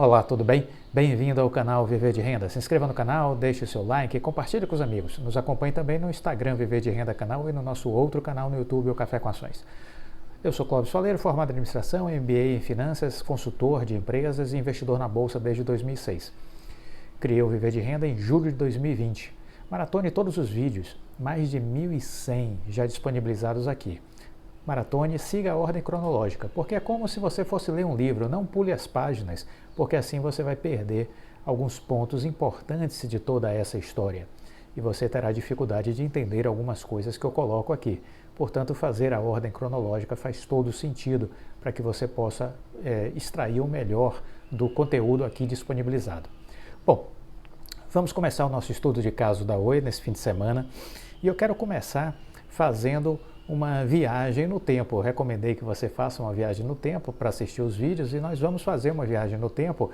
Olá, tudo bem? Bem-vindo ao canal Viver de Renda. Se inscreva no canal, deixe o seu like e compartilhe com os amigos. Nos acompanhe também no Instagram Viver de Renda Canal e no nosso outro canal no YouTube, o Café com Ações. Eu sou Clóvis Faleiro, formado em Administração, MBA em Finanças, consultor de empresas e investidor na Bolsa desde 2006. Criei o Viver de Renda em julho de 2020. Maratone todos os vídeos, mais de 1.100 já disponibilizados aqui. Maratone, siga a ordem cronológica, porque é como se você fosse ler um livro, não pule as páginas, porque assim você vai perder alguns pontos importantes de toda essa história. E você terá dificuldade de entender algumas coisas que eu coloco aqui. Portanto, fazer a ordem cronológica faz todo sentido para que você possa extrair o melhor do conteúdo aqui disponibilizado. Bom, vamos começar o nosso estudo de caso da Oi nesse fim de semana. E eu quero começar fazendo uma viagem no tempo. Eu recomendei que você faça uma viagem no tempo para assistir os vídeos e nós vamos fazer uma viagem no tempo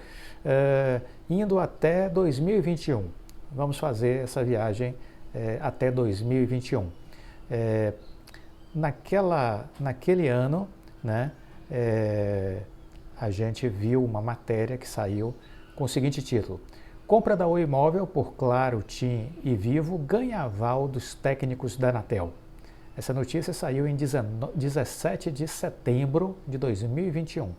indo até 2021. Vamos fazer essa viagem até 2021. Naquele ano, né, a gente viu uma matéria que saiu com o seguinte título: Compra da Oi Móvel por Claro, TIM e Vivo ganha aval dos técnicos da Anatel. Essa notícia saiu em 17 de setembro de 2021.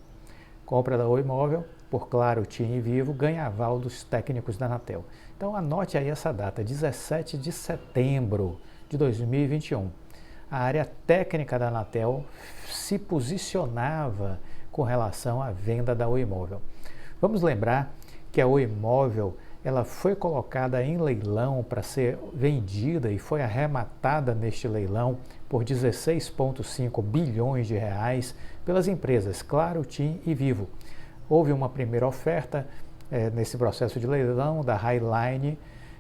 Compra da Oi Móvel por Claro, TIM e Vivo ganha aval dos técnicos da Anatel. Então anote aí essa data, 17 de setembro de 2021. A área técnica da Anatel se posicionava com relação à venda da Oi Móvel. Vamos lembrar que a Oi Móvel ela foi colocada em leilão para ser vendida e foi arrematada neste leilão por 16,5 bilhões de reais pelas empresas Claro, TIM e Vivo. Houve uma primeira oferta nesse processo de leilão da Highline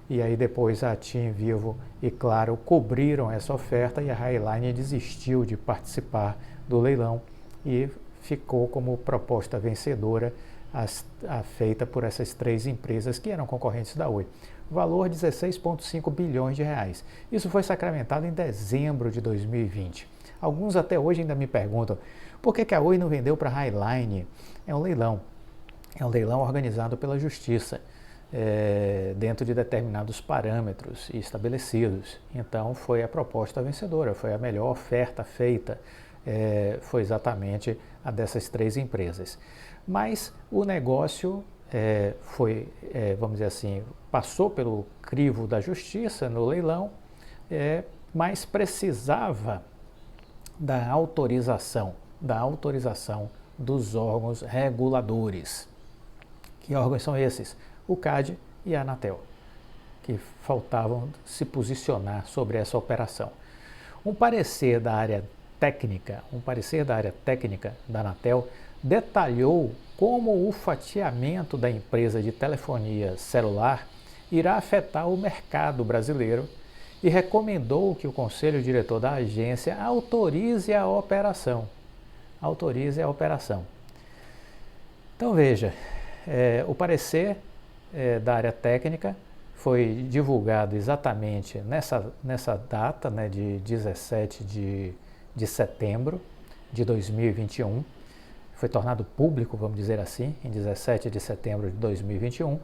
e aí depois a TIM, Vivo e Claro cobriram essa oferta e a Highline desistiu de participar do leilão e ficou como proposta vencedora feita por essas três empresas que eram concorrentes da Oi. Valor 16,5 bilhões de reais. Isso foi sacramentado em dezembro de 2020. Alguns até hoje ainda me perguntam por que a Oi não vendeu para a Highline? É um leilão organizado pela Justiça, dentro de determinados parâmetros estabelecidos. Então foi a proposta vencedora, foi a melhor oferta feita, foi exatamente a dessas três empresas. Mas o negócio vamos dizer assim, passou pelo crivo da justiça no leilão, mas precisava da autorização dos órgãos reguladores. Que órgãos são esses? O CAD e a Anatel, que faltavam se posicionar sobre essa operação. Um parecer da área técnica da Anatel detalhou como o fatiamento da empresa de telefonia celular irá afetar o mercado brasileiro e recomendou que o Conselho Diretor da agência autorize a operação. Então veja, o parecer da área técnica foi divulgado exatamente nessa data, né, de 17 de setembro de 2021. Foi tornado público, vamos dizer assim, em 17 de setembro de 2021,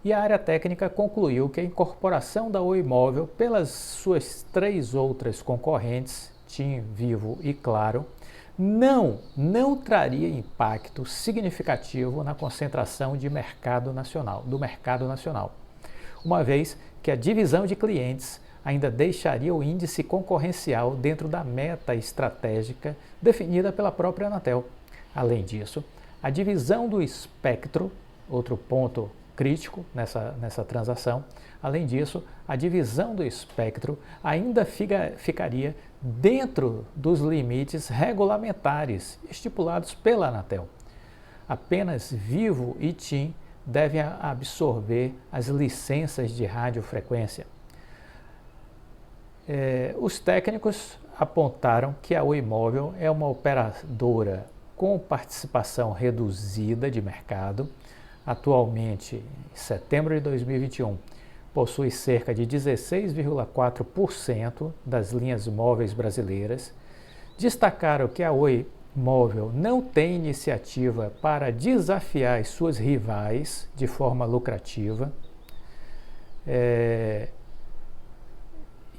e a área técnica concluiu que a incorporação da Oi Móvel pelas suas três outras concorrentes, TIM, Vivo e Claro, não traria impacto significativo na concentração do mercado nacional, uma vez que a divisão de clientes ainda deixaria o índice concorrencial dentro da meta estratégica definida pela própria Anatel. Além disso, a divisão do espectro, outro ponto crítico nessa transação, além disso, a divisão do espectro ainda ficaria dentro dos limites regulamentares estipulados pela Anatel. Apenas Vivo e TIM devem absorver as licenças de radiofrequência. Os técnicos apontaram que a Oi Móvel é uma operadora com participação reduzida de mercado. Atualmente, em setembro de 2021, possui cerca de 16,4% das linhas móveis brasileiras. Destacaram que a Oi Móvel não tem iniciativa para desafiar as suas rivais de forma lucrativa,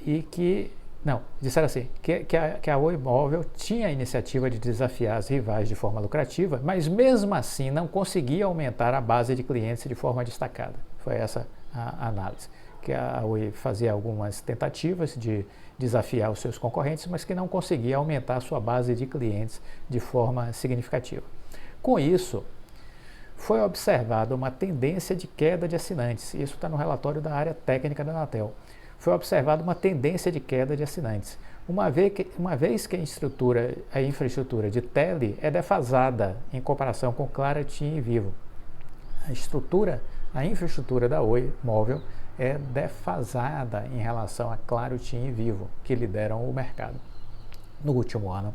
e que, não, disseram assim, que a Oi Móvel tinha a iniciativa de desafiar as rivais de forma lucrativa, mas mesmo assim não conseguia aumentar a base de clientes de forma destacada. Foi essa a análise, que a Oi fazia algumas tentativas de desafiar os seus concorrentes, mas que não conseguia aumentar a sua base de clientes de forma significativa. Com isso, foi observada uma tendência de queda de assinantes. Isso está no relatório da área técnica da Anatel. Foi observada uma tendência de queda de assinantes, uma vez que a infraestrutura de tele é defasada em comparação com Claro, TIM e Vivo. A infraestrutura da Oi Móvel é defasada em relação a Claro, TIM e Vivo, que lideram o mercado. No último ano,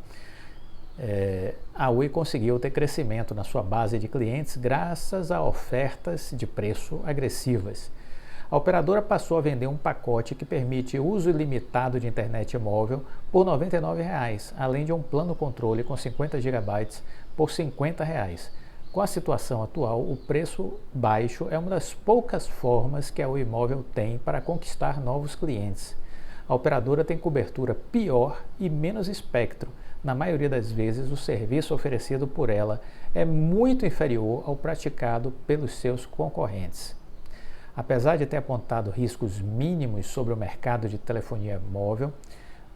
a Oi conseguiu ter crescimento na sua base de clientes graças a ofertas de preço agressivas. A operadora passou a vender um pacote que permite uso ilimitado de internet móvel por R$ 99,00, além de um plano controle com 50 GB por R$ 50,00. Com a situação atual, o preço baixo é uma das poucas formas que a Oi Móvel tem para conquistar novos clientes. A operadora tem cobertura pior e menos espectro. Na maioria das vezes, o serviço oferecido por ela é muito inferior ao praticado pelos seus concorrentes. Apesar de ter apontado riscos mínimos sobre o mercado de telefonia móvel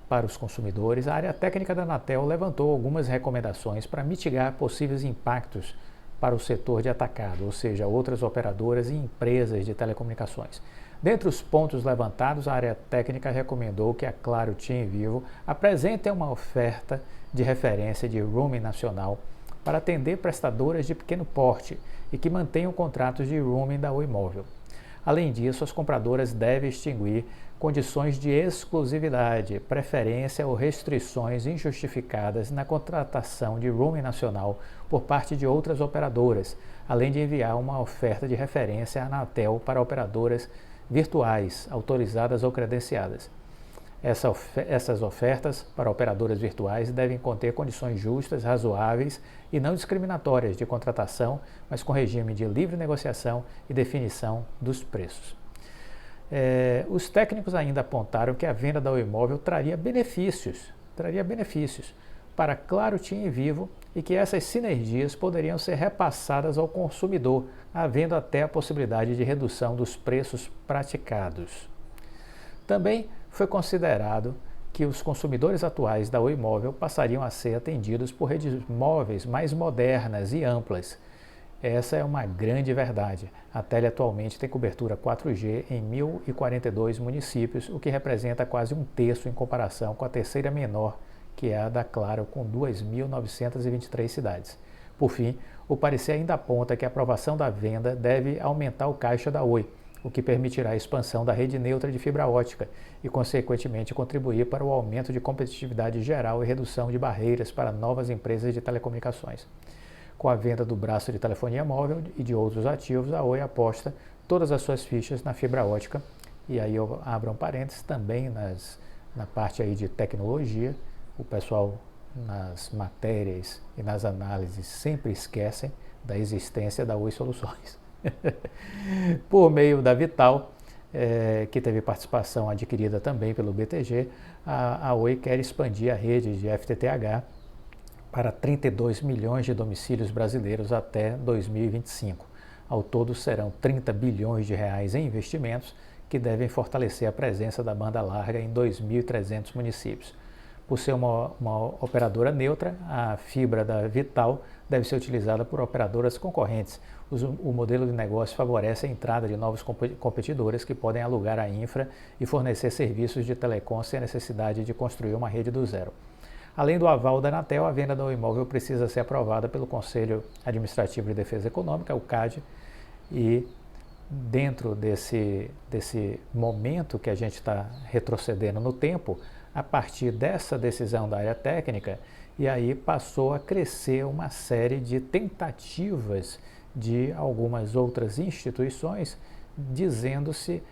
para os consumidores, a área técnica da Anatel levantou algumas recomendações para mitigar possíveis impactos para o setor de atacado, ou seja, outras operadoras e empresas de telecomunicações. Dentre os pontos levantados, a área técnica recomendou que a Claro, TIM e Vivo apresentem uma oferta de referência de roaming nacional para atender prestadoras de pequeno porte e que mantenham contratos de roaming da Oi Móvel. Além disso, as compradoras devem extinguir condições de exclusividade, preferência ou restrições injustificadas na contratação de roaming nacional por parte de outras operadoras, além de enviar uma oferta de referência à Anatel para operadoras virtuais, autorizadas ou credenciadas. Essas ofertas para operadoras virtuais devem conter condições justas, razoáveis e não discriminatórias de contratação, mas com regime de livre negociação e definição dos preços. Os técnicos ainda apontaram que a venda da Oi Móvel traria benefícios para Claro, TIM e Vivo e que essas sinergias poderiam ser repassadas ao consumidor, havendo até a possibilidade de redução dos preços praticados. Também foi considerado que os consumidores atuais da Oi Móvel passariam a ser atendidos por redes móveis mais modernas e amplas. Essa é uma grande verdade. A Tele atualmente tem cobertura 4G em 1.042 municípios, o que representa quase um terço em comparação com a terceira menor, que é a da Claro, com 2.923 cidades. Por fim, o parecer ainda aponta que a aprovação da venda deve aumentar o caixa da Oi, o que permitirá a expansão da rede neutra de fibra ótica e, consequentemente, contribuir para o aumento de competitividade geral e redução de barreiras para novas empresas de telecomunicações. Com a venda do braço de telefonia móvel e de outros ativos, a Oi aposta todas as suas fichas na fibra ótica. E aí eu abro um parênteses também na parte aí de tecnologia. O pessoal nas matérias e nas análises sempre esquecem da existência da Oi Soluções. Por meio da Vital, que teve participação adquirida também pelo BTG, a Oi quer expandir a rede de FTTH para 32 milhões de domicílios brasileiros até 2025. Ao todo, serão 30 bilhões de reais em investimentos que devem fortalecer a presença da banda larga em 2.300 municípios. Por ser uma operadora neutra, a fibra da Vital deve ser utilizada por operadoras concorrentes. O modelo de negócio favorece a entrada de novos competidores que podem alugar a infra e fornecer serviços de telecom sem a necessidade de construir uma rede do zero. Além do aval da Anatel, a venda da Oi Móvel precisa ser aprovada pelo Conselho Administrativo de Defesa Econômica, o CAD, e dentro desse momento que a gente está retrocedendo no tempo, a partir dessa decisão da área técnica, e aí passou a crescer uma série de tentativas de algumas outras instituições dizendo-se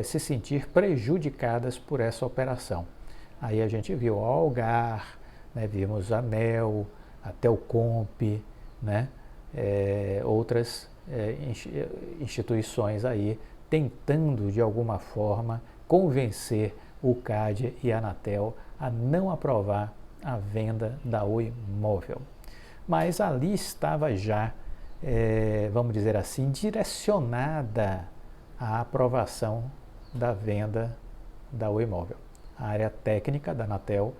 se sentir prejudicadas por essa operação. Aí a gente viu a Algar, vimos a ANEEL, a Telcomp, né? Outras instituições aí tentando de alguma forma convencer o CAD e a Anatel a não aprovar a venda da Oi Móvel. Mas ali estava já, vamos dizer assim, direcionada a aprovação da venda da Oi Móvel. A área técnica da Anatel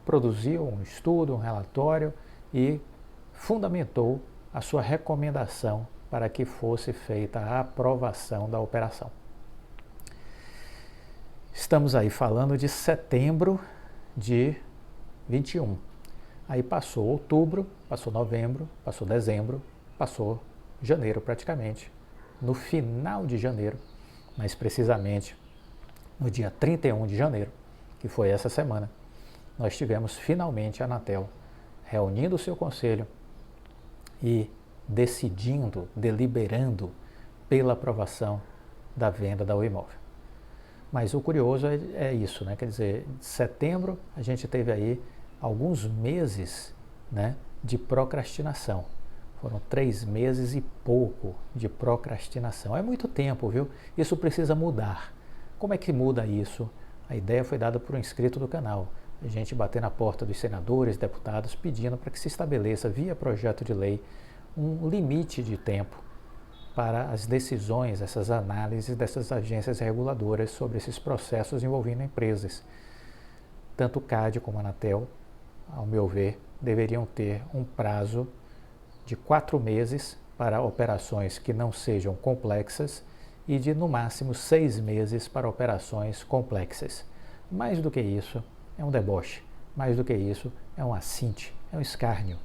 produziu um estudo, um relatório e fundamentou a sua recomendação para que fosse feita a aprovação da operação. Estamos aí falando de setembro de 21. Aí passou outubro, passou novembro, passou dezembro, passou janeiro praticamente. No final de janeiro, mais precisamente no dia 31 de janeiro, que foi essa semana, nós tivemos finalmente a Anatel reunindo o seu conselho e decidindo, deliberando pela aprovação da venda da Oi Móvel. Mas o curioso é isso, né? Quer dizer, de setembro a gente teve aí alguns meses, né, de procrastinação. Foram 3 meses e pouco de procrastinação. É muito tempo, viu? Isso precisa mudar. Como é que muda isso? A ideia foi dada por um inscrito do canal. A gente bater na porta dos senadores, deputados, pedindo para que se estabeleça, via projeto de lei, um limite de tempo para as decisões, essas análises dessas agências reguladoras sobre esses processos envolvendo empresas. Tanto o CAD como a Anatel, ao meu ver, deveriam ter um prazo de 4 meses para operações que não sejam complexas e de, no máximo, 6 meses para operações complexas. Mais do que isso, é um deboche. Mais do que isso, é um assinte, é um escárnio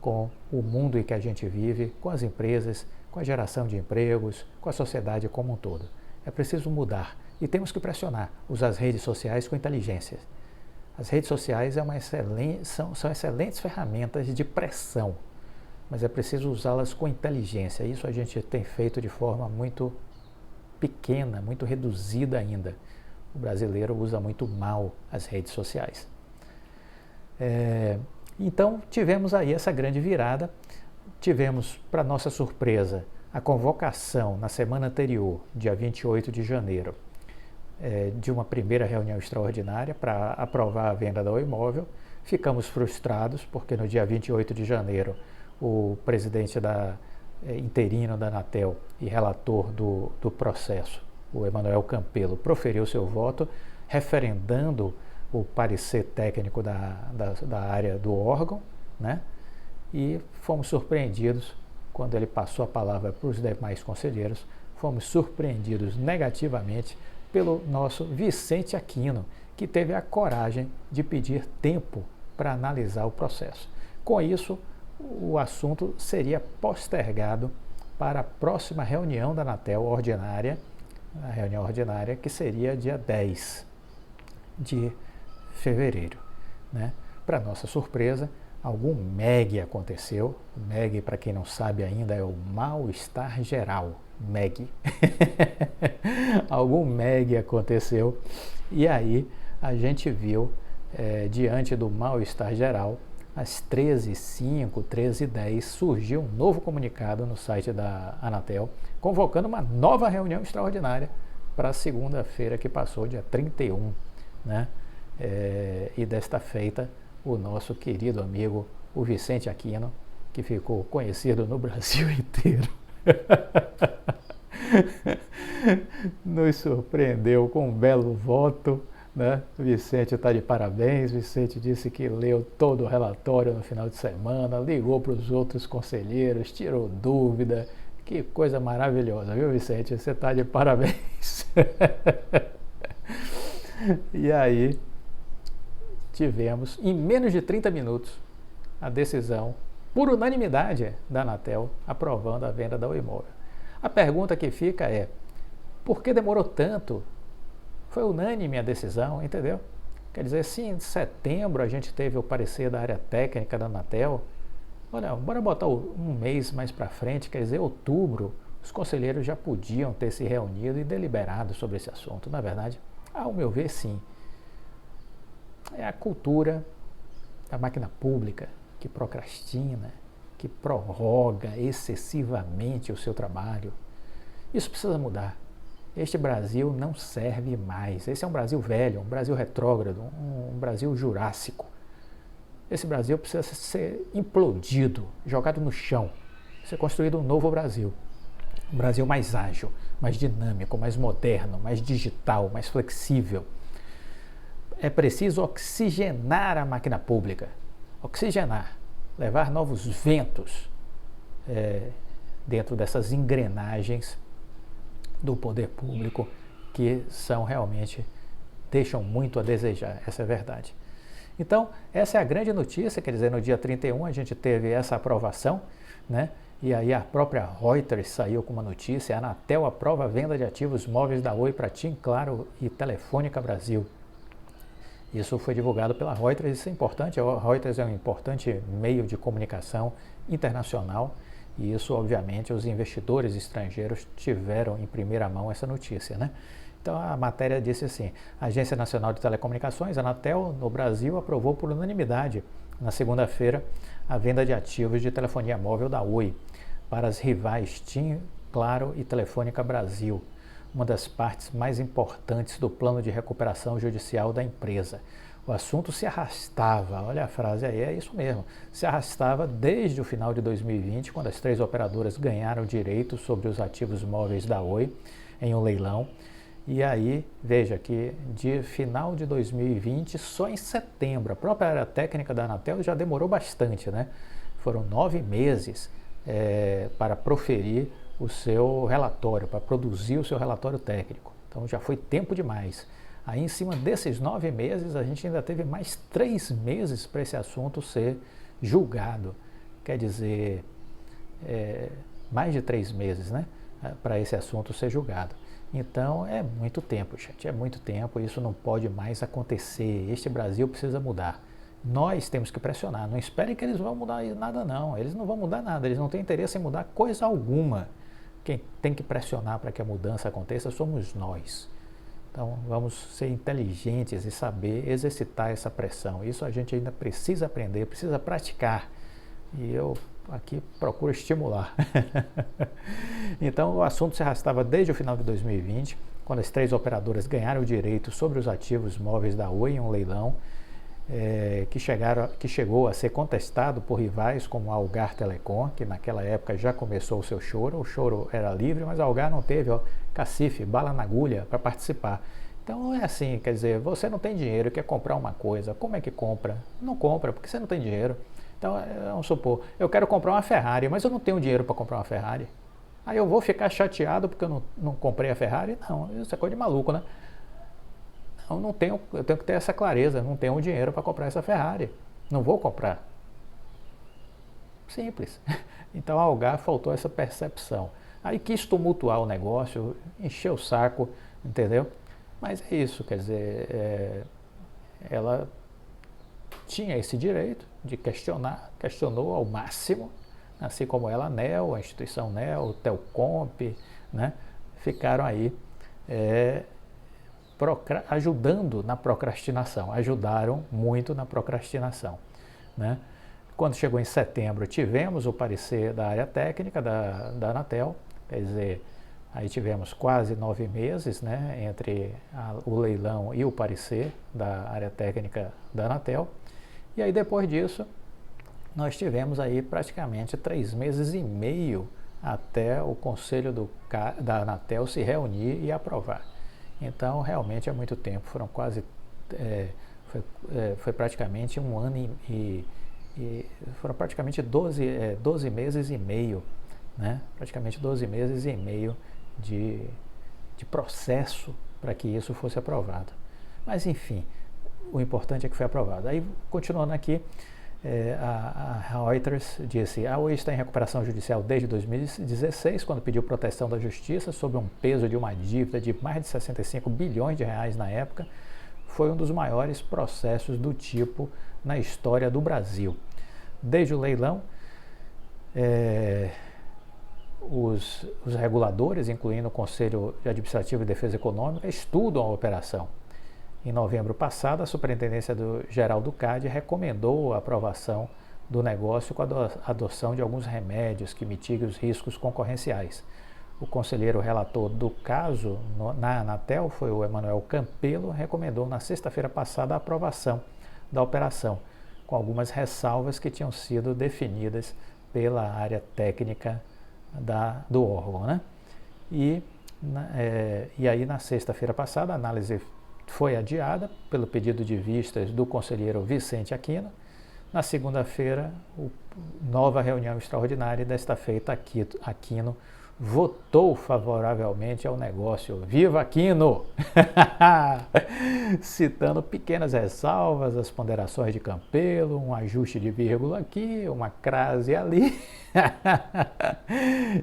com o mundo em que a gente vive, com as empresas, com a geração de empregos, com a sociedade como um todo. É preciso mudar e temos que pressionar, usar as redes sociais com inteligência. As redes sociais são excelentes ferramentas de pressão, mas é preciso usá-las com inteligência. Isso a gente tem feito de forma muito pequena, muito reduzida ainda. O brasileiro usa muito mal as redes sociais. Então, tivemos aí essa grande virada. Tivemos, para nossa surpresa, a convocação na semana anterior, dia 28 de janeiro, de uma primeira reunião extraordinária para aprovar a venda da Oi Móvel. Ficamos frustrados, porque no dia 28 de janeiro, o presidente interino da Anatel e relator do processo, o Emanuel Campelo, proferiu seu voto, referendando o parecer técnico da área do órgão, né? E fomos surpreendidos, quando ele passou a palavra para os demais conselheiros, fomos surpreendidos negativamente pelo nosso Vicente Aquino, que teve a coragem de pedir tempo para analisar o processo. Com isso, o assunto seria postergado para a próxima reunião da Anatel ordinária, a reunião ordinária que seria dia 10 de fevereiro, né? Para nossa surpresa, algum MEG aconteceu. MEG, para quem não sabe ainda, é o mal-estar geral. MEG. Algum MEG aconteceu e aí a gente viu, diante do mal-estar geral, às 13h05, 13h10, surgiu um novo comunicado no site da Anatel, convocando uma nova reunião extraordinária para a segunda-feira que passou, dia 31, né? E desta feita, o nosso querido amigo, o Vicente Aquino, que ficou conhecido no Brasil inteiro, nos surpreendeu com um belo voto, né? Vicente está de parabéns. Vicente disse que leu todo o relatório no final de semana, ligou para os outros conselheiros, tirou dúvida. Que coisa maravilhosa, viu, Vicente? Você está de parabéns. E aí tivemos, em menos de 30 minutos, a decisão, por unanimidade, da Anatel aprovando a venda da Oi Móvel. A pergunta que fica é: por que demorou tanto? Foi unânime a decisão, entendeu? Quer dizer, se em setembro a gente teve o parecer da área técnica da Anatel, olha, bora botar um mês mais para frente, quer dizer, outubro, os conselheiros já podiam ter se reunido e deliberado sobre esse assunto. Na verdade, ao meu ver, sim. É a cultura da máquina pública que procrastina, que prorroga excessivamente o seu trabalho. Isso precisa mudar. Este Brasil não serve mais. Esse é um Brasil velho, um Brasil retrógrado, um Brasil jurássico. Esse Brasil precisa ser implodido, jogado no chão, ser construído um novo Brasil. Um Brasil mais ágil, mais dinâmico, mais moderno, mais digital, mais flexível. É preciso oxigenar a máquina pública, oxigenar, levar novos ventos dentro dessas engrenagens do poder público que são realmente, deixam muito a desejar, essa é a verdade. Então, essa é a grande notícia, quer dizer, no dia 31 a gente teve essa aprovação, né? E aí a própria Reuters saiu com uma notícia: a Anatel aprova a venda de ativos móveis da Oi para TIM, Claro e Telefônica Brasil. Isso foi divulgado pela Reuters, isso é importante. A Reuters é um importante meio de comunicação internacional e isso, obviamente, os investidores estrangeiros tiveram em primeira mão essa notícia, né? Então a matéria disse assim: a Agência Nacional de Telecomunicações, Anatel, no Brasil, aprovou por unanimidade, na segunda-feira, a venda de ativos de telefonia móvel da Oi para as rivais TIM, Claro e Telefônica Brasil, uma das partes mais importantes do plano de recuperação judicial da empresa. O assunto se arrastava, olha a frase aí, é isso mesmo, se arrastava desde o final de 2020, quando as 3 operadoras ganharam direitos sobre os ativos móveis da Oi em um leilão. E aí, veja que de final de 2020, só em setembro, a própria área técnica da Anatel já demorou bastante, né? Foram 9 meses para proferir o seu relatório, para produzir o seu relatório técnico. Então já foi tempo demais. Aí em cima desses 9 meses, a gente ainda teve mais 3 meses para esse assunto ser julgado. Quer dizer, mais de 3 meses, né? Para esse assunto ser julgado. Então é muito tempo, gente, é muito tempo, isso não pode mais acontecer. Este Brasil precisa mudar. Nós temos que pressionar, não esperem que eles vão mudar nada não, eles não vão mudar nada, eles não têm interesse em mudar coisa alguma. Quem tem que pressionar para que a mudança aconteça somos nós. Então vamos ser inteligentes e saber exercitar essa pressão. Isso a gente ainda precisa aprender, precisa praticar. E eu aqui procuro estimular. Então o assunto se arrastava desde o final de 2020, quando as 3 operadoras ganharam o direito sobre os ativos móveis da Oi em um leilão, que chegou a ser contestado por rivais como a Algar Telecom, que naquela época já começou o seu choro. O choro era livre, mas a Algar não teve cacife, bala na agulha para participar. Então é assim, quer dizer, você não tem dinheiro, quer comprar uma coisa, como é que compra? Não compra, porque você não tem dinheiro. Então, vamos supor, eu quero comprar uma Ferrari, mas eu não tenho dinheiro para comprar uma Ferrari. Aí eu vou ficar chateado porque eu não comprei a Ferrari? Não, isso é coisa de maluco, né? Eu tenho que ter essa clareza, não tenho dinheiro para comprar essa Ferrari. Não vou comprar. Simples. Então a Algar faltou essa percepção. Aí quis tumultuar o negócio, encheu o saco, entendeu? Mas é isso, quer dizer, ela tinha esse direito de questionar, questionou ao máximo, assim como ela, a ANEEL, a instituição ANEEL, o Telcomp, né, ficaram aí ajudando na procrastinação, ajudaram muito na procrastinação, né? Quando chegou em setembro, tivemos o parecer da área técnica da Anatel, quer dizer, aí tivemos quase 9 meses, né, entre o leilão e o parecer da área técnica da Anatel. E aí depois disso, nós tivemos aí praticamente 3 meses e meio até o conselho da Anatel se reunir e aprovar. Então realmente é muito tempo, foram quase, foi praticamente um ano e foram praticamente 12 meses e meio, né? Praticamente 12 meses e meio de processo para que isso fosse aprovado. Mas enfim, o importante é que foi aprovado. Aí, continuando aqui, a Reuters disse: a Oi está em recuperação judicial desde 2016, quando pediu proteção da justiça sobre um peso de uma dívida de mais de 65 bilhões de reais na época. Foi um dos maiores processos do tipo na história do Brasil. Desde o leilão, os reguladores, incluindo o Conselho Administrativo de Defesa Econômica, estudam a operação. Em novembro passado, a Superintendência Geral do CAD recomendou a aprovação do negócio com a adoção de alguns remédios que mitiguem os riscos concorrenciais. O conselheiro relator do caso na Anatel, foi o Emanuel Campelo, recomendou na sexta-feira passada a aprovação da operação, com algumas ressalvas que tinham sido definidas pela área técnica do órgão, né? E aí, na sexta-feira passada, a análise foi adiada pelo pedido de vistas do conselheiro Vicente Aquino. Na segunda-feira, nova reunião extraordinária, e desta feita Aquino votou favoravelmente ao negócio. Viva Aquino! Citando pequenas ressalvas, as ponderações de Campelo, um ajuste de vírgula aqui, uma crase ali,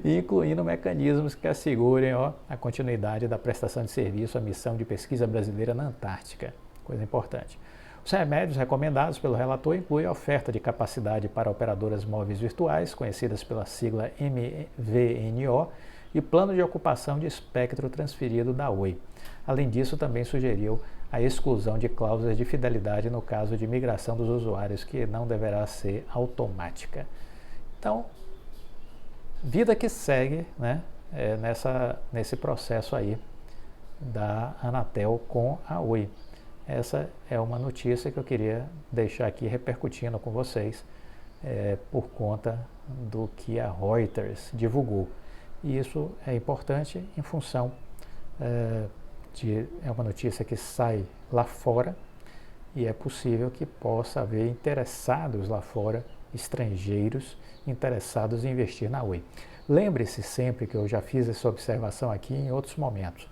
incluindo mecanismos que assegurem a continuidade da prestação de serviço à missão de pesquisa brasileira na Antártica. Coisa importante. Os remédios recomendados pelo relator incluem a oferta de capacidade para operadoras móveis virtuais, conhecidas pela sigla MVNO, e plano de ocupação de espectro transferido da Oi. Além disso, também sugeriu a exclusão de cláusulas de fidelidade no caso de migração dos usuários, que não deverá ser automática. Então, vida que segue, né, nesse processo aí da Anatel com a Oi. Essa é uma notícia que eu queria deixar aqui repercutindo com vocês por conta do que a Reuters divulgou. E isso é importante em função é uma notícia que sai lá fora e é possível que possa haver interessados lá fora, estrangeiros interessados em investir na Oi. Lembre-se sempre que eu já fiz essa observação aqui em outros momentos.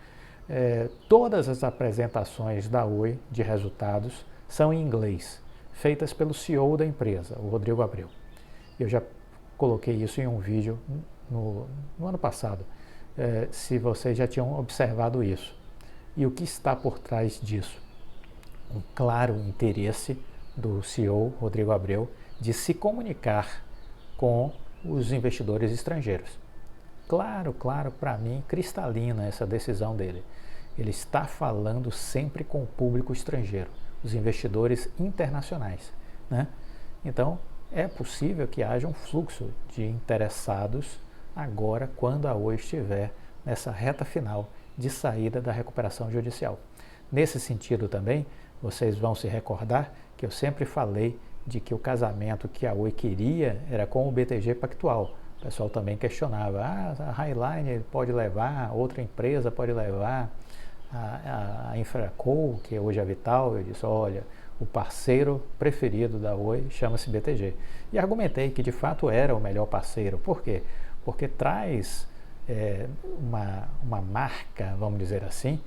Todas as apresentações da Oi de resultados são em inglês, feitas pelo CEO da empresa, o Rodrigo Abreu. Eu já coloquei isso em um vídeo no ano passado, se vocês já tinham observado isso. E o que está por trás disso? Um claro interesse do CEO, Rodrigo Abreu, de se comunicar com os investidores estrangeiros. Claro, para mim, cristalina essa decisão dele. Ele está falando sempre com o público estrangeiro, os investidores internacionais, né? Então, é possível que haja um fluxo de interessados agora, quando a Oi estiver nessa reta final de saída da recuperação judicial. Nesse sentido também, vocês vão se recordar que eu sempre falei de que o casamento que a Oi queria era com o BTG Pactual. O pessoal também questionava, a Highline pode levar, outra empresa pode levar, a Infraco, que hoje é a Vital. Eu disse, olha, o parceiro preferido da Oi chama-se BTG. E argumentei que de fato era o melhor parceiro. Por quê? Porque traz uma marca, vamos dizer assim,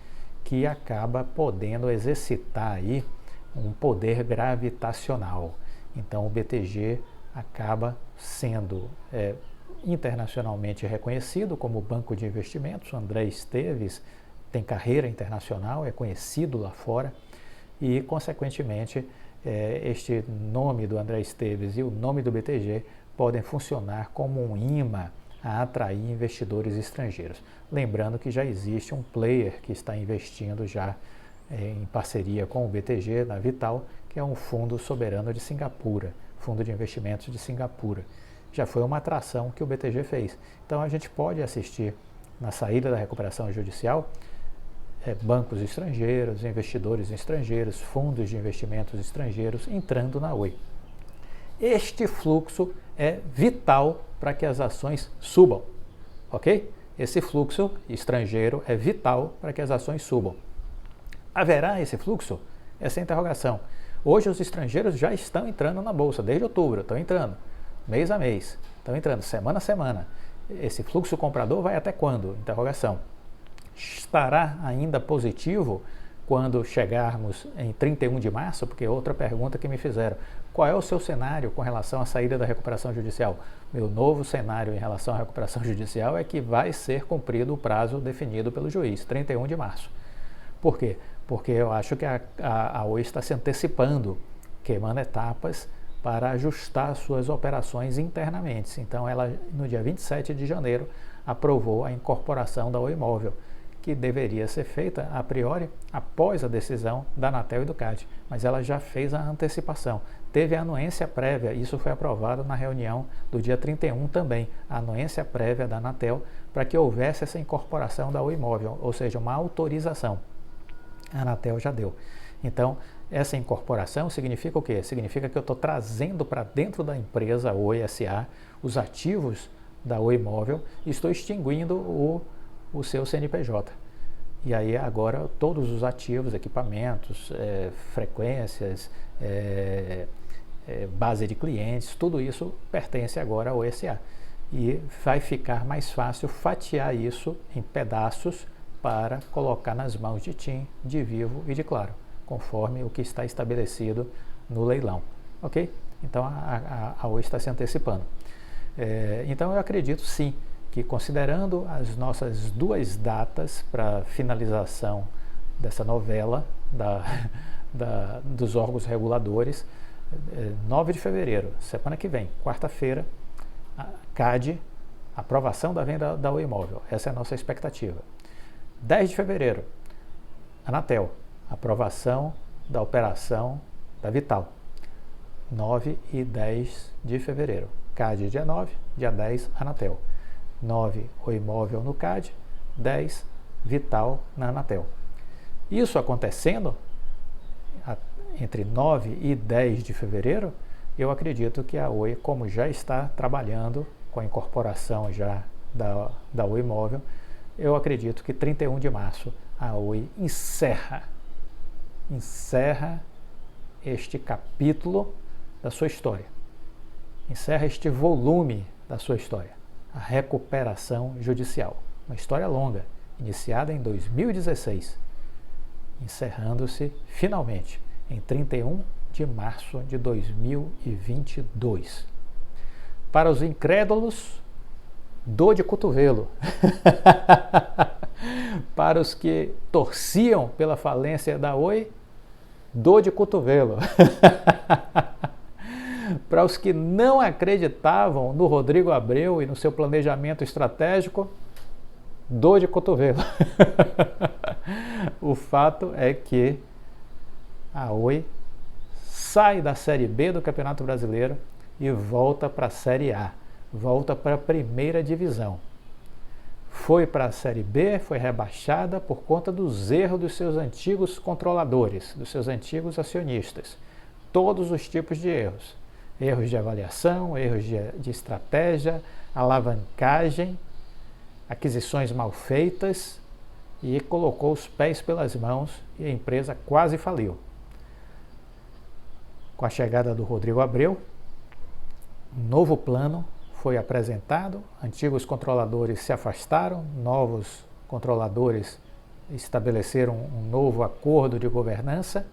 que acaba podendo exercitar aí um poder gravitacional. Então o BTG acaba sendo internacionalmente reconhecido como banco de investimentos. O André Esteves tem carreira internacional, é conhecido lá fora e, consequentemente, este nome do André Esteves e o nome do BTG podem funcionar como um imã a atrair investidores estrangeiros. Lembrando que já existe um player que está investindo já em parceria com o BTG, na Vital, que é um fundo soberano de Singapura, fundo de investimentos de Singapura. Já foi uma atração que o BTG fez. Então a gente pode assistir na saída da recuperação judicial bancos estrangeiros, investidores estrangeiros, fundos de investimentos estrangeiros entrando na Oi. Este fluxo é vital para que as ações subam, ok? Esse fluxo estrangeiro é vital para que as ações subam. Haverá esse fluxo? Essa é a interrogação. Hoje os estrangeiros já estão entrando na Bolsa, desde outubro, estão entrando, mês a mês, estão entrando, semana a semana. Esse fluxo comprador vai até quando? Interrogação. Estará ainda positivo quando chegarmos em 31 de março? Porque outra pergunta que me fizeram, qual é o seu cenário com relação à saída da recuperação judicial? Meu novo cenário em relação à recuperação judicial é que vai ser cumprido o prazo definido pelo juiz, 31 de março. Por quê? Porque eu acho que a Oi está se antecipando, queimando etapas para ajustar suas operações internamente. Então ela, no dia 27 de janeiro, aprovou a incorporação da Oi Móvel, que deveria ser feita a priori após a decisão da Anatel e do CAD, mas ela já fez a antecipação. Teve a anuência prévia, isso foi aprovado na reunião do dia 31 também, a anuência prévia da Anatel para que houvesse essa incorporação da Oi Móvel, ou seja, uma autorização. A Anatel já deu. Então, essa incorporação significa o quê? Significa que eu estou trazendo para dentro da empresa Oi S.A. os ativos da Oi Móvel e estou extinguindo o seu CNPJ. E aí agora todos os ativos, equipamentos, frequências, base de clientes, tudo isso pertence agora ao SA. E vai ficar mais fácil fatiar isso em pedaços para colocar nas mãos de TIM, de Vivo e de Claro, conforme o que está estabelecido no leilão. Ok? Então a Oi está se antecipando. Então eu acredito sim que, considerando as nossas duas datas para finalização dessa novela dos órgãos reguladores, 9 de fevereiro, semana que vem, quarta-feira, CAD, aprovação da venda da Oi Móvel, essa é a nossa expectativa. 10 de fevereiro, Anatel, aprovação da operação da Vital. 9 e 10 de fevereiro, CAD dia 9, dia 10 Anatel. 9 Oi Móvel no CAD, 10 Vital na Anatel. Isso acontecendo entre 9 e 10 de fevereiro, eu acredito que a Oi, como já está trabalhando com a incorporação já da Oi Móvel, eu acredito que 31 de março a Oi encerra este capítulo da sua história, encerra este volume da sua história, a recuperação judicial. Uma história longa, iniciada em 2016, encerrando-se finalmente em 31 de março de 2022. Para os incrédulos, dor de cotovelo. Para os que torciam pela falência da Oi, dor de cotovelo. Para os que não acreditavam no Rodrigo Abreu e no seu planejamento estratégico, dor de cotovelo. O fato é que a Oi sai da Série B do Campeonato Brasileiro e volta para a Série A, volta para a primeira divisão. Foi para a Série B, foi rebaixada por conta dos erros dos seus antigos controladores, dos seus antigos acionistas. Todos os tipos de erros. Erros de avaliação, erros de estratégia, alavancagem, aquisições mal feitas, e colocou os pés pelas mãos e a empresa quase faliu. Com a chegada do Rodrigo Abreu, um novo plano foi apresentado, antigos controladores se afastaram, novos controladores estabeleceram um novo acordo de governança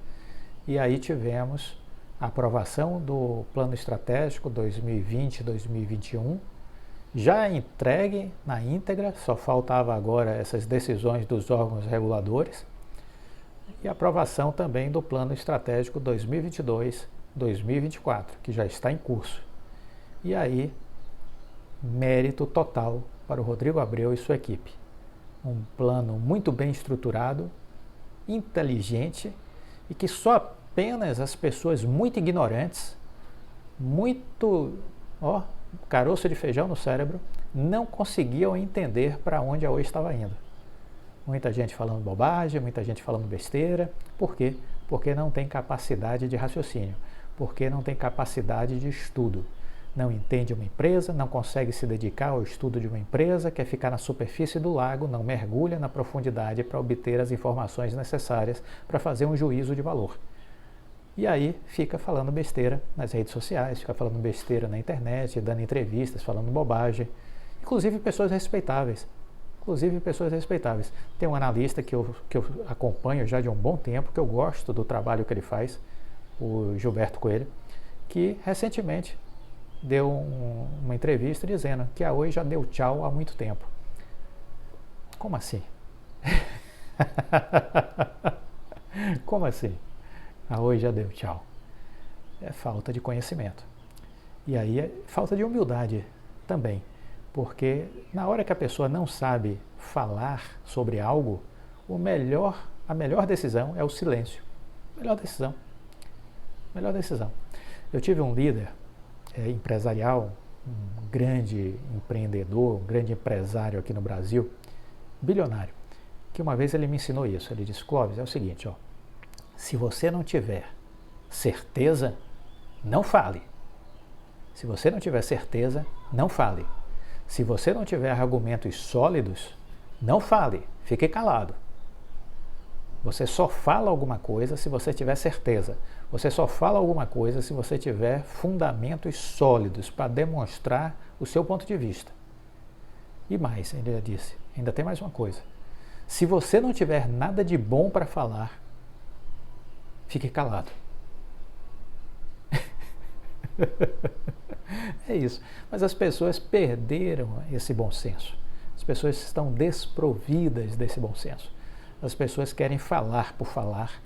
e aí tivemos a aprovação do Plano Estratégico 2020-2021, já entregue na íntegra, só faltava agora essas decisões dos órgãos reguladores, e a aprovação também do Plano Estratégico 2022-2024, que já está em curso. E aí, mérito total para o Rodrigo Abreu e sua equipe. Um plano muito bem estruturado, inteligente e que só apenas as pessoas muito ignorantes, muito caroço de feijão no cérebro, não conseguiam entender para onde a Oi estava indo. Muita gente falando bobagem, muita gente falando besteira. Por quê? Porque não tem capacidade de raciocínio, porque não tem capacidade de estudo. Não entende uma empresa, não consegue se dedicar ao estudo de uma empresa, quer ficar na superfície do lago, não mergulha na profundidade para obter as informações necessárias para fazer um juízo de valor. E aí fica falando besteira nas redes sociais, fica falando besteira na internet, dando entrevistas, falando bobagem. Inclusive pessoas respeitáveis. Tem um analista que eu acompanho já de um bom tempo, que eu gosto do trabalho que ele faz, o Gilberto Coelho, que recentemente deu uma entrevista dizendo que a Oi já deu tchau há muito tempo. Como assim? Como assim? A Oi já deu tchau. É falta de conhecimento. E aí é falta de humildade também. Porque na hora que a pessoa não sabe falar sobre algo, a melhor decisão é o silêncio. Melhor decisão. Melhor decisão. Eu tive um líder empresarial, um grande empreendedor, um grande empresário aqui no Brasil, bilionário, que uma vez ele me ensinou isso. Ele disse: Clóvis, é o seguinte, ó, se você não tiver certeza, não fale. Se você não tiver certeza, não fale. Se você não tiver argumentos sólidos, não fale, fique calado. Você só fala alguma coisa se você tiver certeza. Você só fala alguma coisa se você tiver fundamentos sólidos para demonstrar o seu ponto de vista. E mais, ele disse, ainda tem mais uma coisa. Se você não tiver nada de bom para falar, fique calado. É isso. Mas as pessoas perderam esse bom senso. As pessoas estão desprovidas desse bom senso. As pessoas querem falar por falar.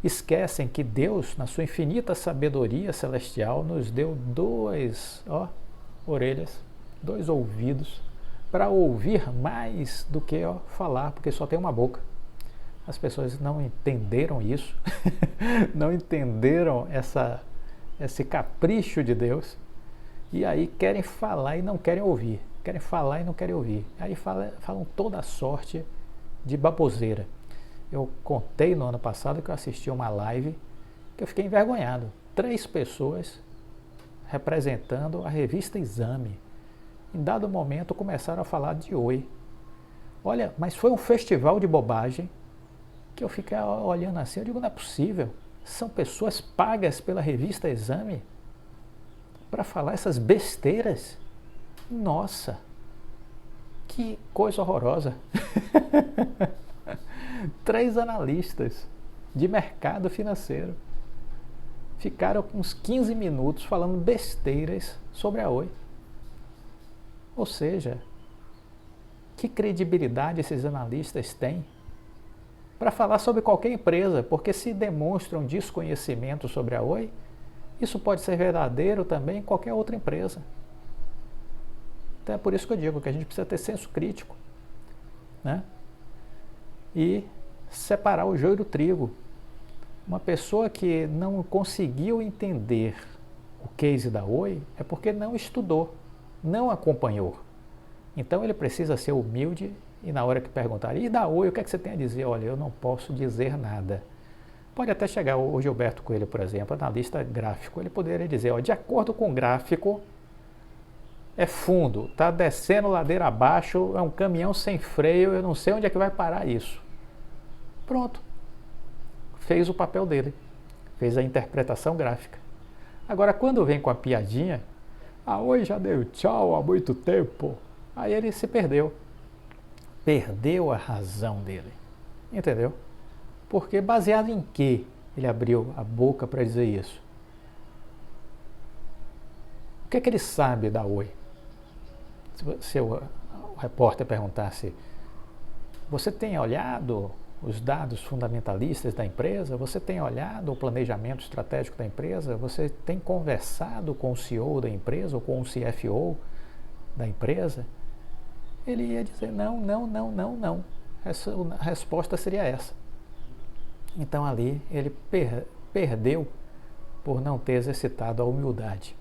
Esquecem que Deus, na sua infinita sabedoria celestial, nos deu duas orelhas, dois ouvidos, para ouvir mais do que falar, porque só tem uma boca. As pessoas não entenderam isso, não entenderam esse capricho de Deus, e aí querem falar e não querem ouvir. Querem falar e não querem ouvir. Aí falam toda sorte de baboseira. Eu contei no ano passado que eu assisti uma live que eu fiquei envergonhado. 3 pessoas representando a revista Exame. Em dado momento começaram a falar de Oi. Olha, mas foi um festival de bobagem que eu fiquei olhando assim, eu digo, não é possível. São pessoas pagas pela revista Exame para falar essas besteiras. Nossa, que coisa horrorosa. 3 analistas de mercado financeiro ficaram uns 15 minutos falando besteiras sobre a Oi. Ou seja, que credibilidade esses analistas têm para falar sobre qualquer empresa? Porque se demonstram desconhecimento sobre a Oi, isso pode ser verdadeiro também em qualquer outra empresa. Então é por isso que eu digo que a gente precisa ter senso crítico, né? E separar o joio do trigo. Uma pessoa que não conseguiu entender o case da Oi é porque não estudou, não acompanhou. Então ele precisa ser humilde e na hora que perguntar, e da Oi, o que é que você tem a dizer? Olha, eu não posso dizer nada. Pode até chegar o Gilberto Coelho, por exemplo, analista gráfico, ele poderia dizer, ó, de acordo com o gráfico, é fundo, está descendo ladeira abaixo, é um caminhão sem freio, eu não sei onde é que vai parar isso. Pronto. Fez o papel dele. Fez a interpretação gráfica. Agora, quando vem com a piadinha, a Oi já deu tchau há muito tempo, aí ele se perdeu. Perdeu a razão dele. Entendeu? Porque baseado em que ele abriu a boca para dizer isso? O que é que ele sabe da Oi? Se o repórter perguntasse, você tem olhado os dados fundamentalistas da empresa? Você tem olhado o planejamento estratégico da empresa? Você tem conversado com o CEO da empresa ou com o CFO da empresa? Ele ia dizer não. A resposta seria essa. Então ali ele perdeu por não ter exercitado a humildade.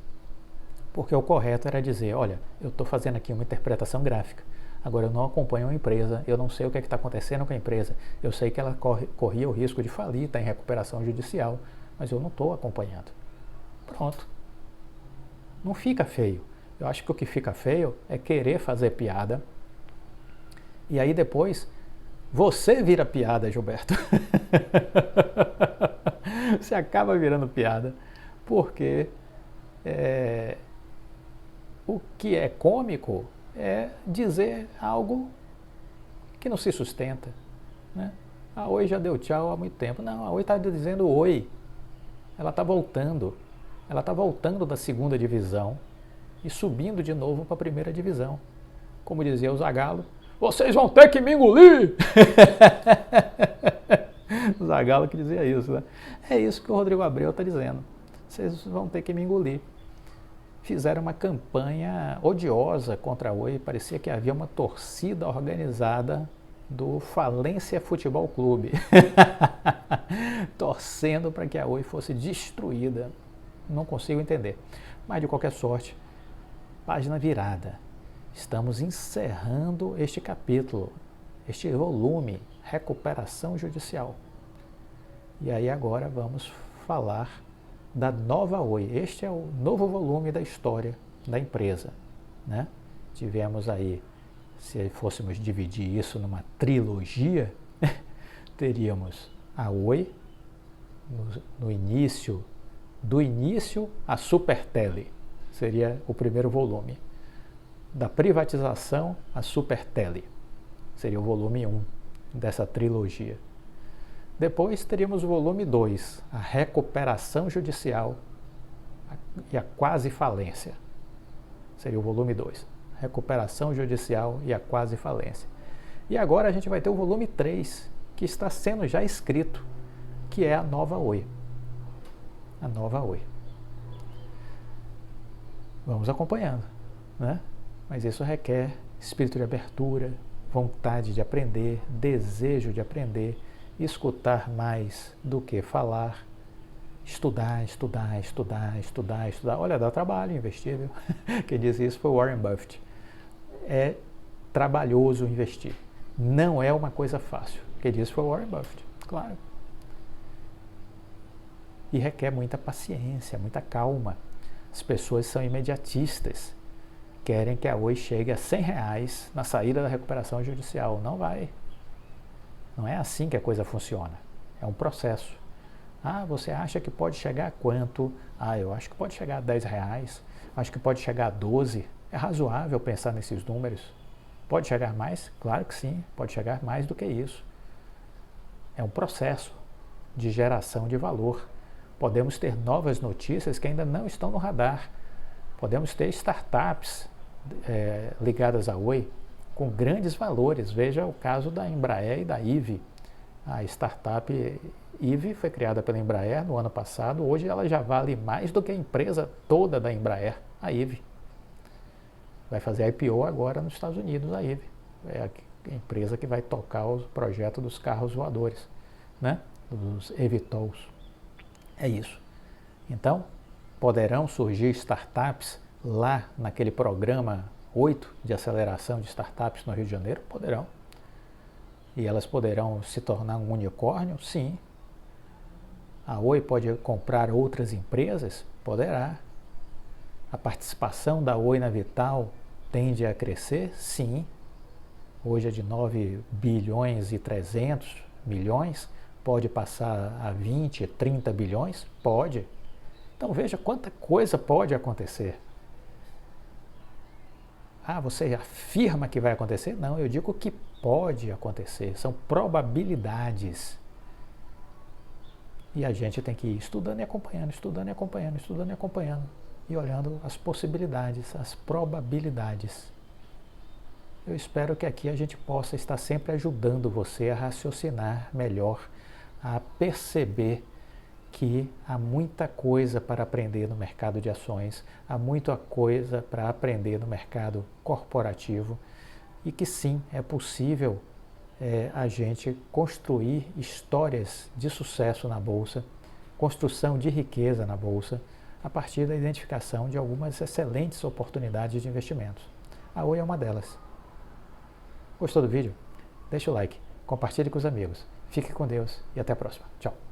Porque o correto era dizer, olha, eu estou fazendo aqui uma interpretação gráfica. Agora eu não acompanho a empresa, eu não sei o que está acontecendo com a empresa. Eu sei que ela corria o risco de falir, está em recuperação judicial, mas eu não estou acompanhando. Pronto. Não fica feio. Eu acho que o que fica feio é querer fazer piada e aí depois você vira piada, Gilberto. Você acaba virando piada porque o que é cômico é dizer algo que não se sustenta, né? A Oi já deu tchau há muito tempo. Não, a Oi está dizendo oi. Ela está voltando. Ela está voltando da 2ª divisão e subindo de novo para a 1ª divisão. Como dizia o Zagallo, vocês vão ter que me engolir! O Zagallo que dizia isso, né? É isso que o Rodrigo Abreu está dizendo. Vocês vão ter que me engolir. fizeram uma campanha odiosa contra a Oi, parecia que havia uma torcida organizada do Falência Futebol Clube, torcendo para que a Oi fosse destruída. Não consigo entender. Mas, de qualquer sorte, página virada. Estamos encerrando este capítulo, este volume, Recuperação Judicial. E aí agora vamos falar da nova Oi. Este é o novo volume da história da empresa, né? Tivemos aí, se fôssemos dividir isso numa trilogia, teríamos a Oi, no início, do início a Supertele, seria o primeiro volume. Da privatização a Supertele, seria o volume 1 dessa trilogia. Depois teríamos o volume 2, a recuperação judicial e a quase falência. Seria o volume 2, recuperação judicial e a quase falência. E agora a gente vai ter o volume 3, que está sendo já escrito, que é a nova Oi. A nova Oi. Vamos acompanhando, né? Mas isso requer espírito de abertura, vontade de aprender, desejo de aprender, escutar mais do que falar, estudar. Olha, dá trabalho investir, viu? Quem disse isso foi Warren Buffett. É trabalhoso investir. Não é uma coisa fácil. Quem disse foi Warren Buffett, claro. E requer muita paciência, muita calma. As pessoas são imediatistas. Querem que a Oi chegue a R$100 na saída da recuperação judicial. Não vai. Não é assim que a coisa funciona. É um processo. Ah, você acha que pode chegar a quanto? Ah, eu acho que pode chegar a R$10. Acho que pode chegar a 12. É razoável pensar nesses números. Pode chegar mais? Claro que sim. Pode chegar mais do que isso. É um processo de geração de valor. Podemos ter novas notícias que ainda não estão no radar. Podemos ter startups ligadas à Oi com grandes valores. Veja o caso da Embraer e da IVE. A startup IVE foi criada pela Embraer no ano passado. Hoje ela já vale mais do que a empresa toda da Embraer, a IVE. Vai fazer IPO agora nos Estados Unidos, a IVE. É a empresa que vai tocar o projeto dos carros voadores, né? Dos eVTOLs. É isso. Então, poderão surgir startups lá naquele programa 8 de aceleração de startups no Rio de Janeiro? Poderão. E elas poderão se tornar um unicórnio? Sim. A Oi pode comprar outras empresas? Poderá. A participação da Oi na Vital tende a crescer? Sim. Hoje é de 9 bilhões e 300 milhões. Pode passar a 20, 30 bilhões? Pode. Então veja quanta coisa pode acontecer. Ah, você afirma que vai acontecer? Não, eu digo que pode acontecer. São probabilidades. E a gente tem que ir estudando e acompanhando, e olhando as possibilidades, as probabilidades. Eu espero que aqui a gente possa estar sempre ajudando você a raciocinar melhor, a perceber que há muita coisa para aprender no mercado de ações, há muita coisa para aprender no mercado corporativo e que sim, é possível a gente construir histórias de sucesso na Bolsa, construção de riqueza na Bolsa, a partir da identificação de algumas excelentes oportunidades de investimentos. A Oi é uma delas. Gostou do vídeo? Deixa o like, compartilhe com os amigos. Fique com Deus e até a próxima. Tchau.